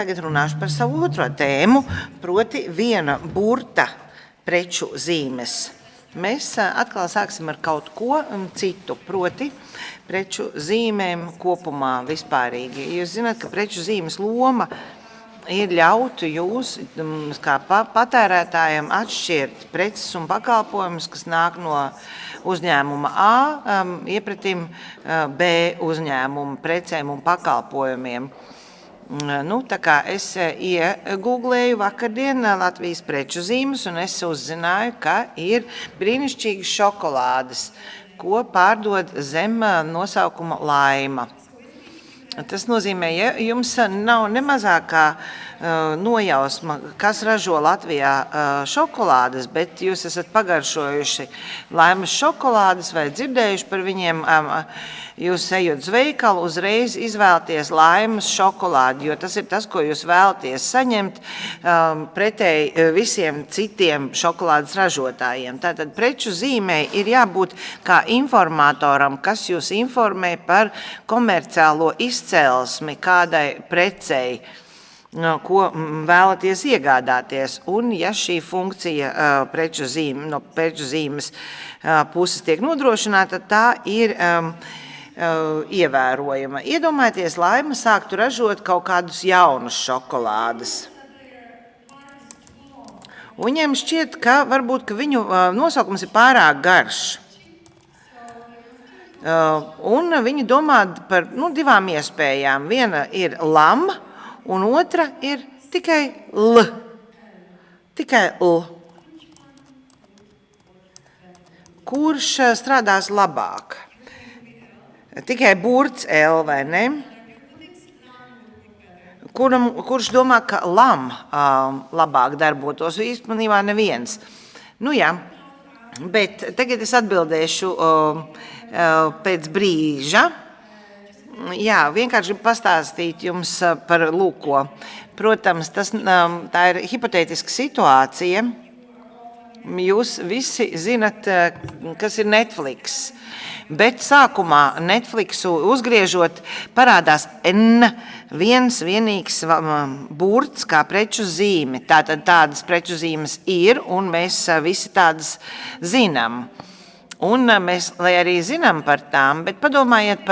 Tagad runāšu par savu otro tēmu, proti viena burta preču zīmes. Mēs atkal sāksim ar kaut ko citu, proti preču zīmēm kopumā vispārīgi. Jūs zināt, ka preču zīmes loma ir ļaut jūs kā patērētājiem atšķirt preces un pakalpojumus, kas nāk no uzņēmuma A, iepratim B uzņēmuma precēm un pakalpojumiem. Tā kā es iegūglēju vakardien Latvijas preču zīmes, un es uzzināju, ka ir brīnišķīgas šokolādes, ko pārdod zem nosaukuma Laima. Tas nozīmē, ja jums nav nemazākā nojausma, kas ražo Latvijā šokolādes, bet jūs esat pagaršojuši Laimas šokolādes vai dzirdējuši par viņiem, jūs ejot uz veikalu, uzreiz izvēlties Laimas šokolādi, jo tas ir tas, ko jūs vēlaties saņemt pretēji visiem citiem šokolādes ražotājiem. Tātad preču zīmei ir jābūt kā informatoram, kas jūs informē par komerciālo izcelsmi kādai precei, ko vēlaties iegādāties. Un ja šī funkcija no preču zīmes puses tiek nodrošināta, tā ir ievērojama. Iedomājieties, Laima sāktu ražot kaut kādus jaunus šokolādes. Un viņiem šķiet, ka varbūt ka viņu nosaukums ir pārāk garš. Un viņi domā par divām iespējām. Viena ir lam, un otra ir tikai L. Tikai L. Kurš strādās labāk? Tikai burts L, vai ne? Kurš domā, ka lam labāk darbotos? Īstenībā neviens. Jā, bet tagad es atbildēšu pēc brīža. Jā, vienkārši pastāstīt jums par lūko. Protams, tā ir hipotētiska situācija. Jūs visi zinat, kas ir Netflix, bet sākumā Netflixu uzgriežot parādās viens vienīgs burts kā preču zīme. Tātad tādas preču zīmes ir, un mēs visi tādas zinām. Un mēs, lai arī zinām par tām, bet domājot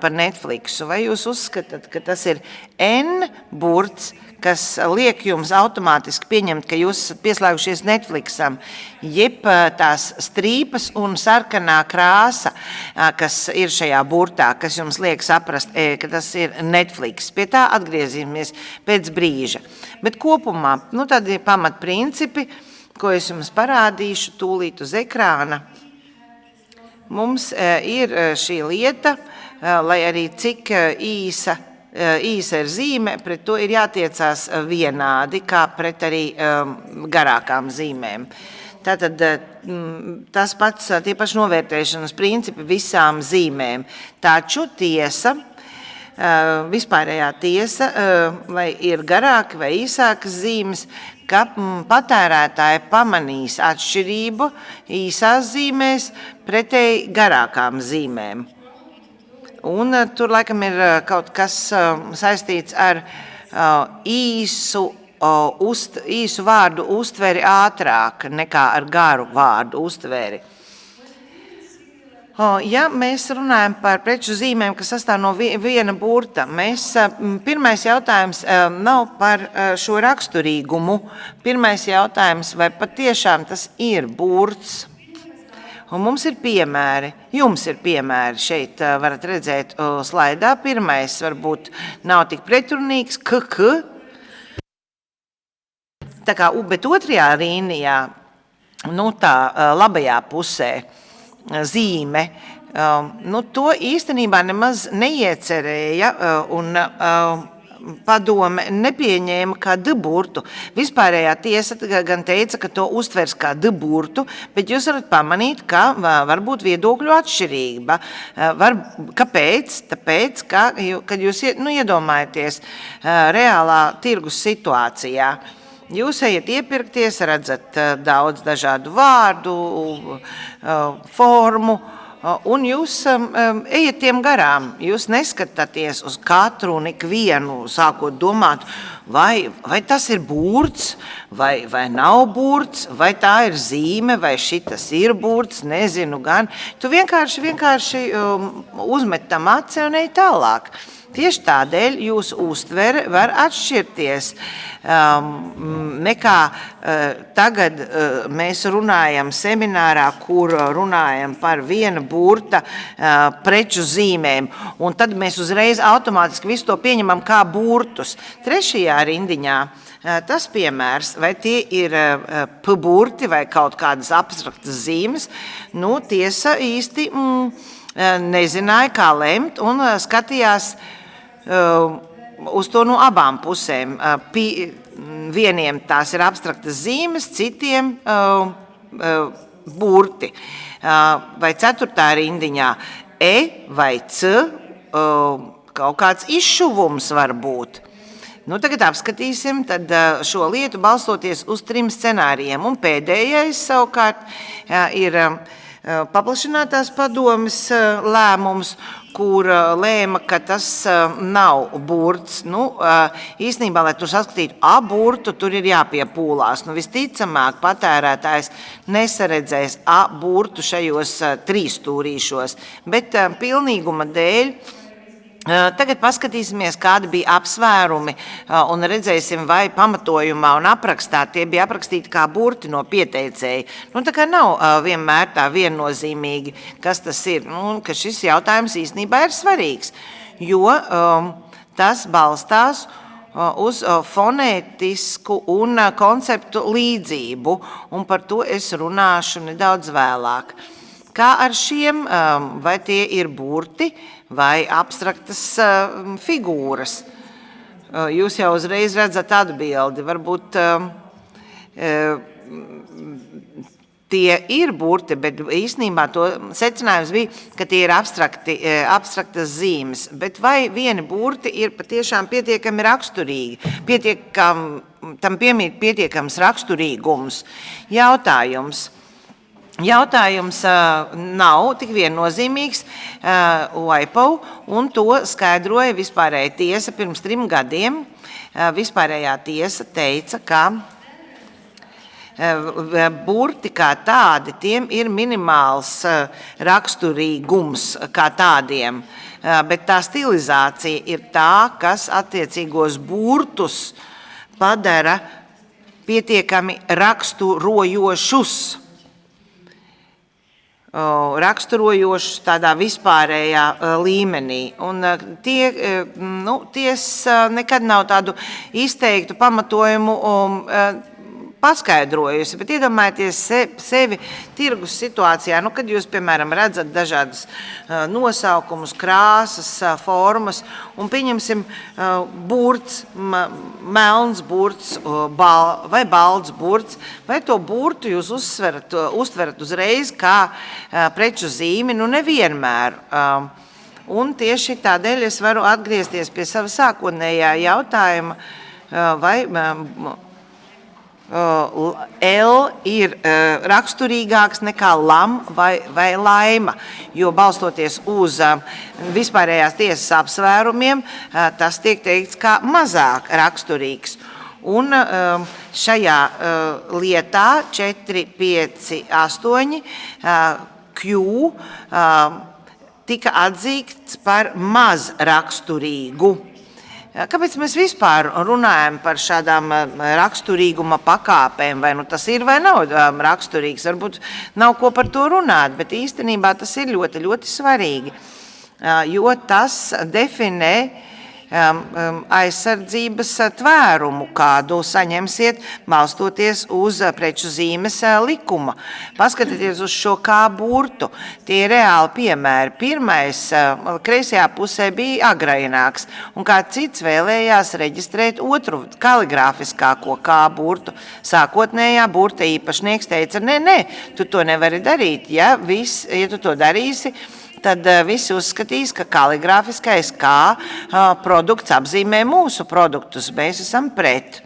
par Netflixu, vai jūs uzskatāt, ka tas ir N burts, kas liek jums automātiski pieņemt, ka jūs esat pieslēgušies Netflixam, jeb tās strīpas un sarkanā krāsa, kas ir šajā burtā, kas jums liek saprast, ka tas ir Netflix. Pie tā atgriezīsimies pēc brīža. Bet kopumā, tādi pamatprincipi, ko es jums parādīšu tūlīt uz ekrāna. Mums ir šī lieta, lai arī cik īsa ir zīme, pret to ir jātiecās vienādi, kā pret arī garākām zīmēm. Tātad tie paši novērtēšanas principi visām zīmēm. Taču tiesa, vispārējā tiesa, lai ir garāki vai īsākas zīmes, ka patērētāji pamanīs atšķirību īsās zīmēs pretēji garākām zīmēm. Un tur laikam ir kaut kas saistīts ar īsu vārdu uztveri ātrāk nekā ar garu vārdu uztveri. Ja mēs runājam par preču zīmēm, kas sastāv no viena burta, pirmais jautājums nav par šo raksturīgumu. Pirmais jautājums, vai patiešām tas ir burts. Un mums ir piemēri, jums ir piemēri, šeit varat redzēt slaidā. Pirmais varbūt nav tik pretrunīgs, bet otrajā līnijā, tā labajā pusē, zīme, to īstenībā nemaz neiecerēja un padome nepieņēma kā D-burtu. Vispārējā tiesa gan teica, ka to uztvers kā D-burtu, bet jūs varat pamanīt, ka var būt viedokļu atšķirība. Kāpēc? Tāpēc, kad jūs iedomājaties reālā tirgus situācijā, jūs ejat iepirkties, redzat daudz dažādu vārdu, formu, un jūs ejiet tiem garām. Jūs neskatāties uz katru un ikvienu, sākot domāt, vai tas ir burts, vai nav burts, vai tā ir zīme, vai šitas ir burts, nezinu gan. Tu vienkārši uzmet tam aci un ej tālāk. Tieši tādēļ jūsu uztvere var atšķirties nekā tagad mēs runājam seminārā, kur runājam par viena burta preču zīmēm, un tad mēs uzreiz automātiski visu to pieņemam kā burtus. Trešajā rindiņā tas piemērs, vai tie ir burti vai kaut kādas abstraktas zīmes, nu tiesa īsti nezināja, kā lemt, un skatījās uz to no abām pusēm. Vieniem tās ir abstraktas zīmes, citiem burti. Vai ceturtā rindiņā vai C kaut kāds izšuvums var būt. Nu, tagad apskatīsim tad šo lietu balstoties uz 3 scenārijiem. Un pēdējais savukārt ir paplašinātās padomes lēmums, kur lēma, ka tas nav burts. Nu, īstenībā, lai tur saskatītu burtu, tur ir jāpiepūlās. Nu, visticamāk, patērētājs nesaredzēs burtu šajos 3 stūrīšos, bet pilnīguma dēļ tagad paskatīsimies, kādi bija apsvērumi un redzēsim, vai pamatojumā un aprakstā tie bija aprakstīti kā burti no pieteicēja. Nu, tā kā nav vienmēr tā viennozīmīgi, kas tas ir, nu, ka šis jautājums īstenībā ir svarīgs, jo tas balstās uz fonētisku un konceptu līdzību, un par to es runāšu nedaudz vēlāk. Kā ar šiem, vai tie ir burti vai abstraktas figūras? Jūs jau uzreiz redzat atbildi. Varbūt tie ir burti, bet īstenībā to secinājums bija, ka tie ir abstraktas zīmes. Bet vai vieni burti ir patiešām pietiekami raksturīgi, tam piemīt pietiekams raksturīgums? Jautājums nav tik viennozīmīgs WIPO, un to skaidroja vispārējā tiesa pirms 3 gadiem. Vispārējā tiesa teica, ka burti kā tādi, tiem ir minimāls raksturīgums kā tādiem, bet tā stilizācija ir tā, kas attiecīgos burtus padara pietiekami raksturojošus. Raksturojošus tādā vispārējā līmenī. Un ties nekad nav tādu izteiktu pamatojumu paskaidrojusi, bet iedomājieties sevi tirgus situācijā, nu, kad jūs, piemēram, redzat dažādas nosaukumus, krāsas, formas, un pieņemsim burts, melns burts vai balts burts, vai to burtu jūs uztverat uzreiz kā preču zīmi, nu nevienmēr. Un tieši tādēļ es varu atgriezties pie sava sākotnējā jautājuma, vai L ir raksturīgāks nekā lam vai laima, jo balstoties uz vispārējās tiesas apsvērumiem, tas tiek teikts kā mazāk raksturīgs. Un šajā lietā 4, 5, 8 Q tika atzīts par maz raksturīgu. Kāpēc mēs vispār runājam par šādām raksturīguma pakāpēm? Vai nu tas ir vai nav raksturīgs? Varbūt nav ko par to runāt, bet īstenībā tas ir ļoti, ļoti svarīgi, jo tas definē aizsardzības tvērumu, kādu saņemsiet balstoties uz preču zīmes likuma. Paskatieties uz šo kā burtu. Tie ir reāli piemēri. Pirmais kreisajā pusē bija agraināks, un kāds cits vēlējās reģistrēt otru kaligrāfiskāko kā burtu. Sākotnējā burta īpašnieks teica, nē, tu to nevari darīt. Ja tu to darīsi, tad visi uzskatīs, ka kaligrāfiskais kā produkts apzīmē mūsu produktus. Mēs esam pret.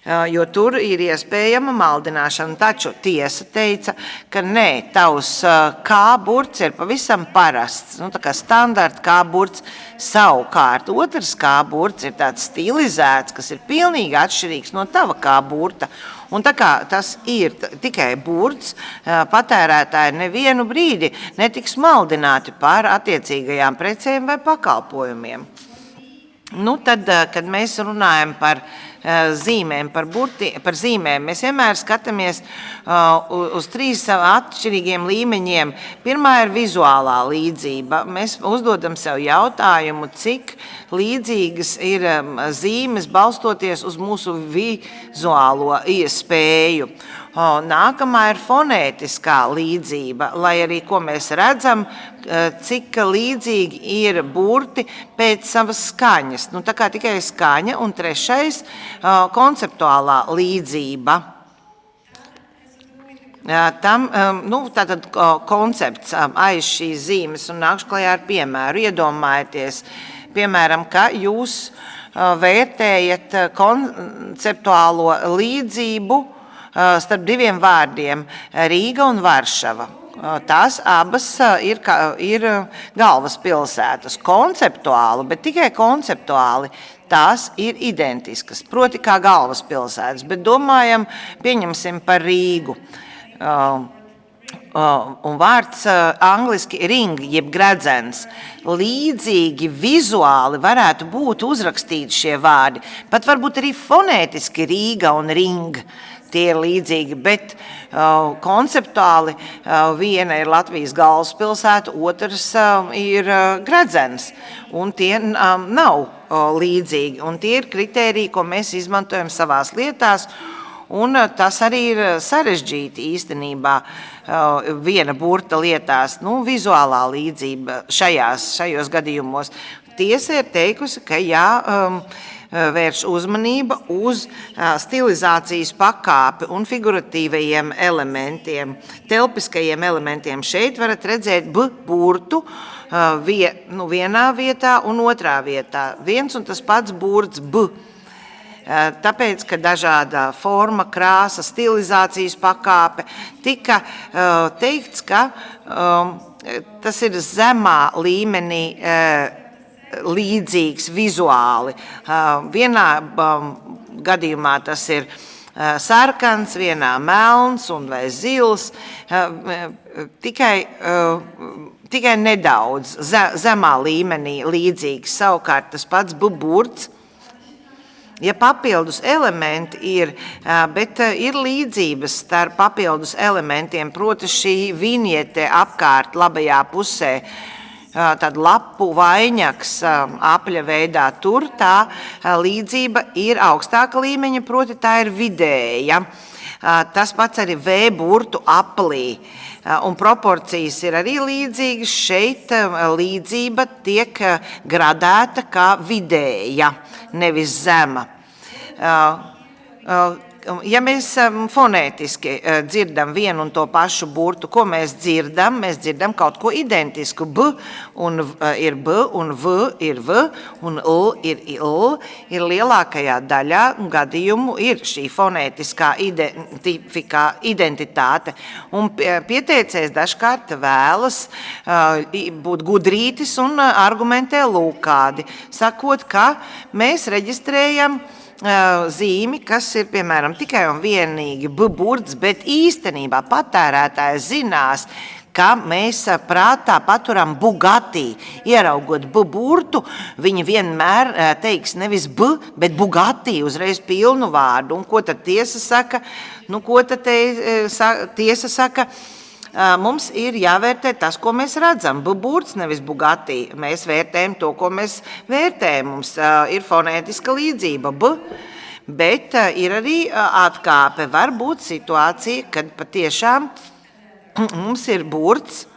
jo tur ir iespējama maldināšana. Taču tiesa teica, ka nē, tavs K burts ir pavisam parasts, tā kā standarta K burts. Savukārt, otrs K burts ir tāds stilizēts, kas ir pilnīgi atšķirīgs no tava K burta. Un tā kā tas ir tikai burts, patērētāji nevienu brīdi netiks maldināti par attiecīgajām precēm vai pakalpojumiem. Tad, kad mēs runājam par zīmēm, par zīmēm, mēs vienmēr skatāmies uz 3 atšķirīgiem līmeņiem. Pirmā ir vizuālā līdzība. Mēs uzdodam sev jautājumu, cik līdzīgas ir zīmes balstoties uz mūsu vizuālo iespēju. Nākamā ir fonētiskā līdzība, lai arī ko mēs redzam, cik līdzīgi ir burti pēc savas skaņas. Tā kā tikai skaņa, un trešais konceptuālā līdzība. Tātad koncepts aiz šīs zīmes, un nākšu klajā ar piemēru. Iedomājieties, piemēram, ka jūs vērtējat konceptuālo līdzību starp 2 vārdiem – Rīga un Varšava. Tās abas ir galvaspilsētas, konceptuāli, bet tikai konceptuāli. Tās ir identiskas, proti kā galvaspilsētas, bet domājam, pieņemsim par Rīgu. Un vārds angliski ring, jeb gredzens. Līdzīgi vizuāli varētu būt uzrakstīti šie vārdi. Pat varbūt arī fonētiski Rīga un ring. Tie ir līdzīgi, bet konceptuāli viena ir Latvijas galvaspilsēta, otrs ir gredzens, un tie nav līdzīgi. Un tie ir kritēriji, ko mēs izmantojam savās lietās, un tas arī ir sarežģīti īstenībā viena burta lietās, vizuālā līdzība šajos gadījumos. Tiesa ir teikusi, ka vērš uzmanība uz stilizācijas pakāpi un figuratīvajiem elementiem, telpiskajiem elementiem. Šeit varat redzēt B burtu vienā vietā un otrā vietā. Viens un tas pats burts B. Tāpēc, ka dažāda forma, krāsa, stilizācijas pakāpe tika teikts, ka tas ir zemā līmenī līdzīgs vizuāli. Vienā gadījumā tas ir sarkans, vienā melns un vai zils, tikai nedaudz zemā līmenī līdzīgs. Savukārt tas pats burts, ja papildus elementi ir, bet ir līdzības starp papildus elementiem, proti šī viņiete apkārt labajā pusē, tad lapu vaiņaks apļa veidā tur, tā līdzība ir augstāka līmeņa, proti tā ir vidēja. Tas pats arī V burtu aplī, un proporcijas ir arī līdzīgas. Šeit līdzība tiek gradēta kā vidēja, nevis zema. Ja mēs fonētiski dzirdam vienu un to pašu burtu, ko mēs dzirdam? Mēs dzirdam kaut ko identisku. B ir B, un V ir V, un L ir L. Ir lielākajā daļā gadījumu ir šī fonētiskā identitāte. Un pieteicējs dažkārt vēlas būt gudrītis un argumentē lūkādi, sakot, ka mēs reģistrējam zīmi, kas ir, piemēram, tikai un vienīgi B burts, bet īstenībā patērētājs zinās, ka mēs prātā paturam Bugatti. Ieraugot B burtu, viņi vienmēr teiks nevis B, bet Bugatti, uzreiz pilnu vārdu. Un ko tad tiesa saka? Ko tad tiesa saka? Mums ir jāvērtē tas, ko mēs redzam. B burts, nevis Bugatti. Mēs vērtējam to, ko mēs vērtējam. Mums ir fonētiska līdzība B, bet ir arī atkāpe. Var būt situācija, kad patiešām mums ir burts,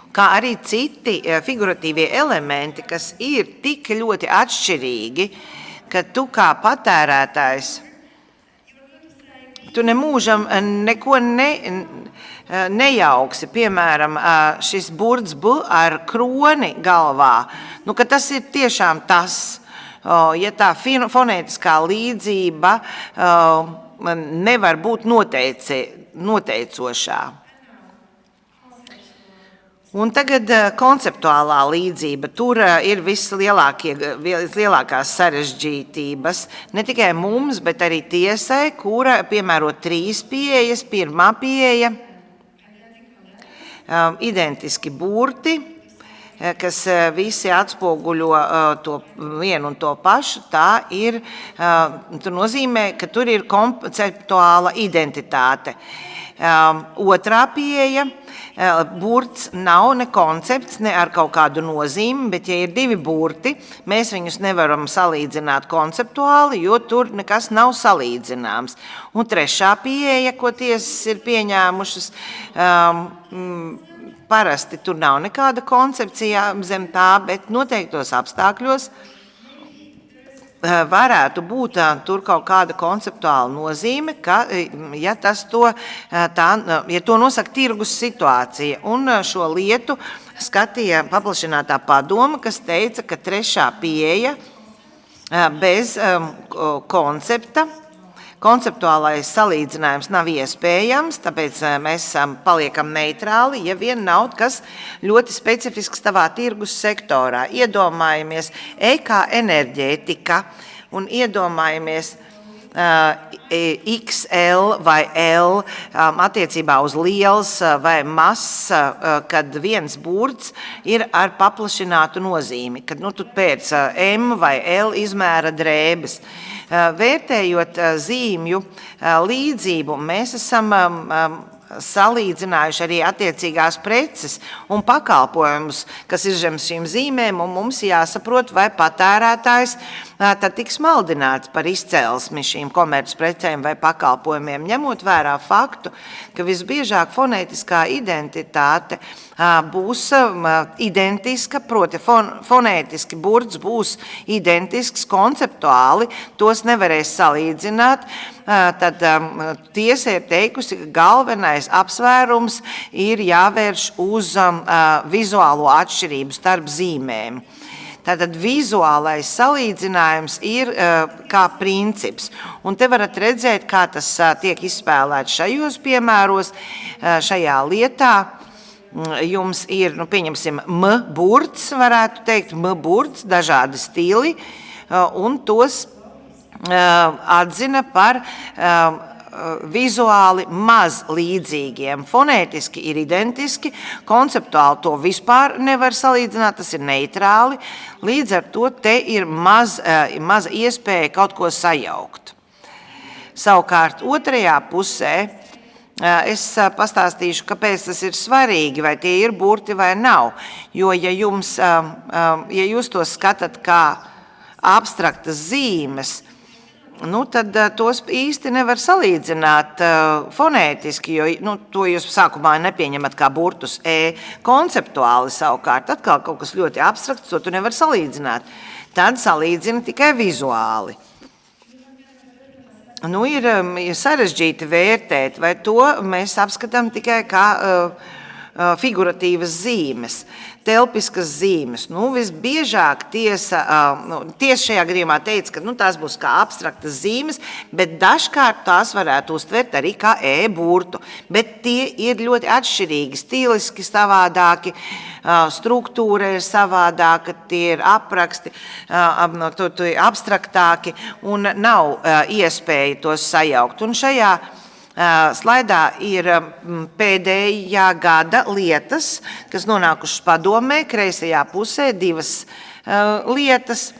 kā arī citi figuratīvie elementi, kas ir tik ļoti atšķirīgi, ka tu kā patērētājs tu nemūžam neko nejauksi. Piemēram, šis burts B ar kroni galvā, ka tas ir tiešām tas, ja tā fonētiskā līdzība nevar būt noteicošā. Un tagad konceptuālā līdzība. Tur ir vislielākās sarežģītības. Ne tikai mums, bet arī tiesai, kura piemēro 3 pieejas. Pirmā pieeja – identiski burti, kas visi atspoguļo to vienu un to pašu. Tā ir, tur nozīmē, ka tur ir konceptuāla identitāte. Otrā pieeja – burts nav ne koncepts, ne ar kaut kādu nozīmi, bet ja ir 2 burti, mēs viņus nevaram salīdzināt konceptuāli, jo tur nekas nav salīdzināms. Un trešā pieeja, ko tiesas ir pieņēmušas, parasti tur nav nekāda koncepcija zem tā, bet noteiktos apstākļos varētu būt tur kaut kāda konceptuāla nozīme, ja to nosaka tirgus situācija. Un šo lietu skatīja paplašinātā padome, kas teica, ka trešā pieeja bez koncepta, konceptuālais salīdzinājums nav iespējams, tāpēc mēs paliekam neitrāli, ja vien nav kas ļoti specifisks tavā tirgus sektorā. Iedomājamies kā enerģētika un iedomājamies XL vai L attiecībā uz liels vai mazs, kad viens burts ir ar paplašinātu nozīmi, kad tu pēc M vai L izmēra drēbes. Vērtējot zīmju līdzību, mēs esam salīdzinājuši arī attiecīgās preces un pakalpojumus, kas ir zem šīm zīmēm, un mums jāsaprot, vai patērētājs tad tiks maldināts par izcelsmi šīm komercprecēm vai pakalpojumiem, ņemot vērā faktu, ka visbiežāk fonētiskā identitāte būs identiska, proti fonētiski burts būs identisks konceptuāli, tos nevarēs salīdzināt, tad tiesa ir teikusi, ka galvenais apsvērums ir jāvērš uz vizuālo atšķirību starp zīmēm. Tātad vizuālais salīdzinājums ir kā princips. Un te varat redzēt, kā tas tiek izspēlēts šajos piemēros, šajā lietā. Jums ir, pieņemsim, burts, varētu teikt, burts, dažādi stili, un tos atzina par vizuāli maz līdzīgiem. Fonētiski ir identiski, konceptuāli to vispār nevar salīdzināt, tas ir neitrāli, līdz ar to te ir maza iespēja kaut ko sajaukt. Savukārt otrajā pusē es pastāstīšu, kāpēc tas ir svarīgi, vai tie ir burti vai nav, jo ja jūs to skatāt kā abstraktas zīmes, tad tos īsti nevar salīdzināt fonētiski, jo to jūs sākumā nepieņemat kā burtus konceptuāli savukārt. Atkal kaut kas ļoti abstrakts, to tu nevar salīdzināt. Tad salīdzina tikai vizuāli. Ir sarežģīti vērtēt, vai to mēs apskatām tikai kā figuratīvas zīmes, telpiskas zīmes. Visbiežāk tiesa šajā gadījumā teica, ka tās būs kā abstraktas zīmes, bet dažkārt tās varētu uztvert arī kā burtu. Bet tie ir ļoti atšķirīgi, stiliski savādāki, struktūra ir savādāka, tie ir apraksti, abstraktāki un nav iespēja tos sajaukt. Un šajā slaidā ir pēdējā gada lietas, kas nonākušas padomē, kreisajā pusē 2 lietas.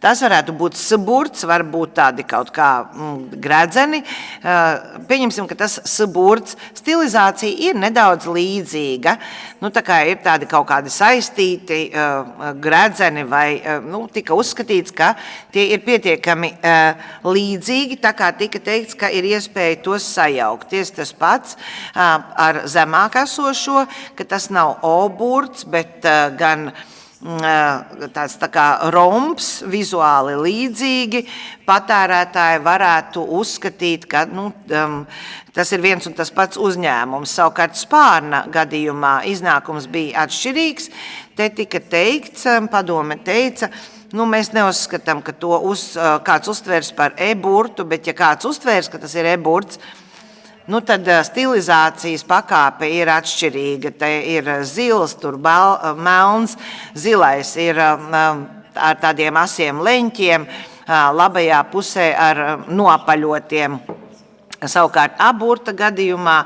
Tas varētu būt burts, varbūt tādi kaut kā gredzeni. Pieņemsim, ka tas burts stilizācija ir nedaudz līdzīga. Tā kā ir tādi kaut kādi saistīti gredzeni vai tika uzskatīts, ka tie ir pietiekami līdzīgi, tā kā tika teikts, ka ir iespēja tos sajaukties. Tas pats ar zemāk esošo, ka tas nav O-burts, bet gan tāds tā kā romps, vizuāli līdzīgi, patērētāji varētu uzskatīt, ka tas ir viens un tas pats uzņēmums. Savukārt spārna gadījumā iznākums bija atšķirīgs. Te tika teikts, padome teica, Nu, mēs neuzskatām, ka to kāds uztvērs par e-burtu, bet ja kāds uztvērs, ka tas ir e-burts, nu, tad stilizācijas pakāpe ir atšķirīga. Te ir zils, tur melns, zilais ir ar tādiem asiem leņķiem, labajā pusē ar noapaļotiem. Savukārt aburta gadījumā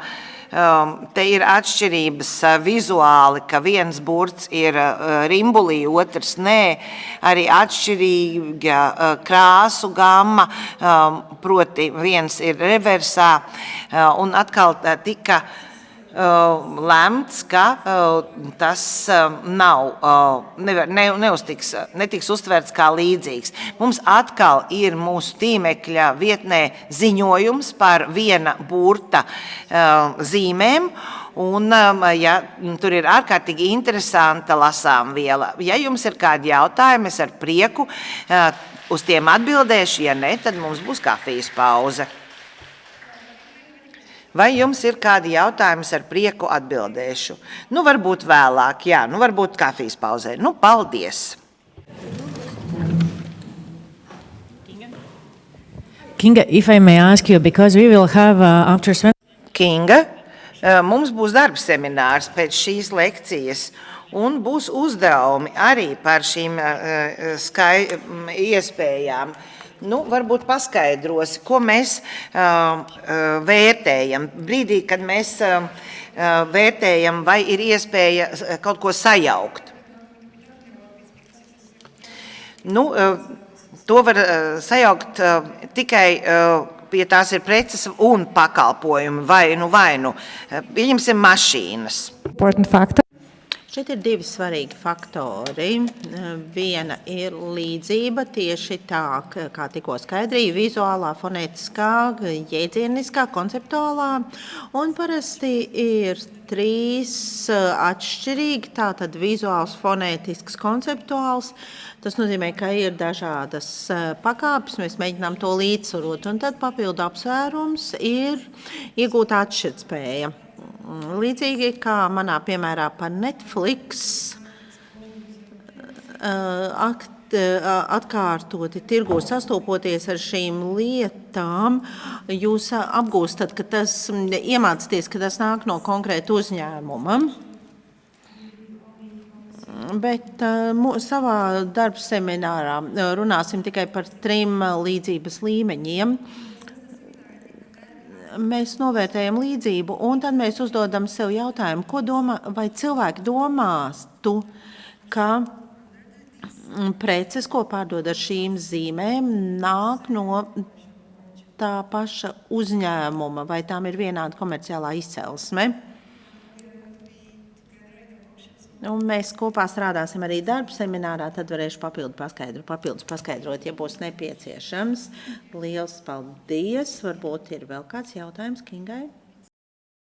te ir atšķirības vizuāli, ka viens burts ir rimbulī, otrs nē, arī atšķirīga krāsu gamma, proti viens ir reversā, un atkal tika lemts, ka tas netiks uztverts kā līdzīgs. Mums atkal ir mūsu tīmekļa vietnē ziņojums par viena burta zīmēm, un ja, tur ir ārkārtīgi interesanta lasāmviela. Ja jums ir kādi jautājumi, es ar prieku uz tiem atbildēšu, ja ne, tad mums būs kafijas pauze. Vai jums ir kādi jautājumi, ar prieku atbildēšu? Nu, varbūt vēlāk, jā, nu, varbūt kafijas pauzē. Nu, paldies! Kinga, if I may ask you, because we will have after Sven... Kinga, mums būs darba seminārs pēc šīs lekcijas, un būs uzdevumi arī par šīm iespējām. Nu, varbūt paskaidrosi, ko mēs vērtējam. Brīdī, kad mēs vērtējam, vai ir iespēja kaut ko sajaukt. Nu, to var sajaukt tikai, ja tās ir preces un pakalpojumi, vai nu. Pieņemsim mašīnas. Important factor. Šeit ir divi svarīgi faktori. Viena ir līdzība tieši tā, kā tikko skaidrīja, vizuālā, fonētiskā, jēdzieniskā, konceptuālā. Un parasti ir trīs atšķirīgi, tātad vizuāls, fonētisks, konceptuāls. Tas nozīmē, ka ir dažādas pakāpes, mēs mēģinām to līdzsvarot. Un tad papildu apsvērums ir iegūt atšķirtspēja. Līdzīgi kā manā piemērā par Netflix, atkārtoti tirgū sastopoties ar šīm lietām, jūs apgūstat, ka tas iemācāties, ka tas nāk no konkrēta uzņēmuma. Bet savā darba seminārā runāsim tikai par 3 līdzības līmeņiem. Mēs novērtējam līdzību, un tad mēs uzdodam sev jautājumu, vai cilvēki domās, ka preces, ko pārdod ar šīm zīmēm, nāk no tā paša uzņēmuma, vai tām ir vienāda komerciālā izcelsme. Un mēs kopā strādāsim arī darba seminārā, tad varēšu papildus paskaidrot, ja būs nepieciešams. Liels paldies! Varbūt ir vēl kāds jautājums Kingai?